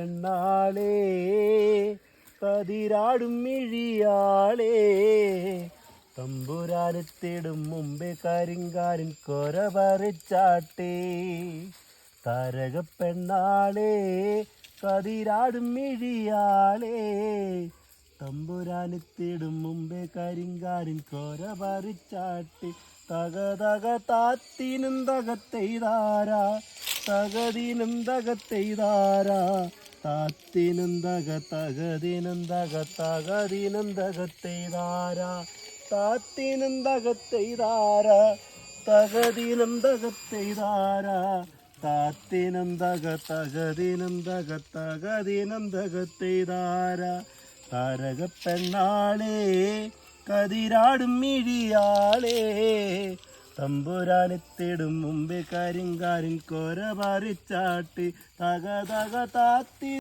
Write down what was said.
പെണ്ണാളേ കതിരാടും മിഴിയാളേ തമ്പുരാനെത്തിടും മുമ്പേ കരിങ്കാരൻ കൊര പറിച്ചാട്ടേ താരക പെണ്ണാളേ കതിരാടും മിഴിയാളേ തമ്പുരാനെത്തിടും മുമ്പേ കരിങ്കാരൻ കൊര പറിച്ചാട്ടി തക തക താത്തിനും തകത്തെയ്താരാ തകതിനും തകത്തെയ്താരാ താത്തിനും തക തകതിനും തക തകതിനും തകത്തെയ്താരാ താത്തിനും തകത്തെയ്താരാ തകതിനും തകത്തെയ്താരാ താത്തിനും തക തകതിനും തക തകതിനും തകത്തെയ്താരാ താരക പെണ്ണാളേ കതിരാടും മിഴിയാളേ തമ്പുരാനെത്തിടും മുമ്പേ കരിങ്കാരൻ കൊര പറിച്ചാട്ടി തക തക താത്തി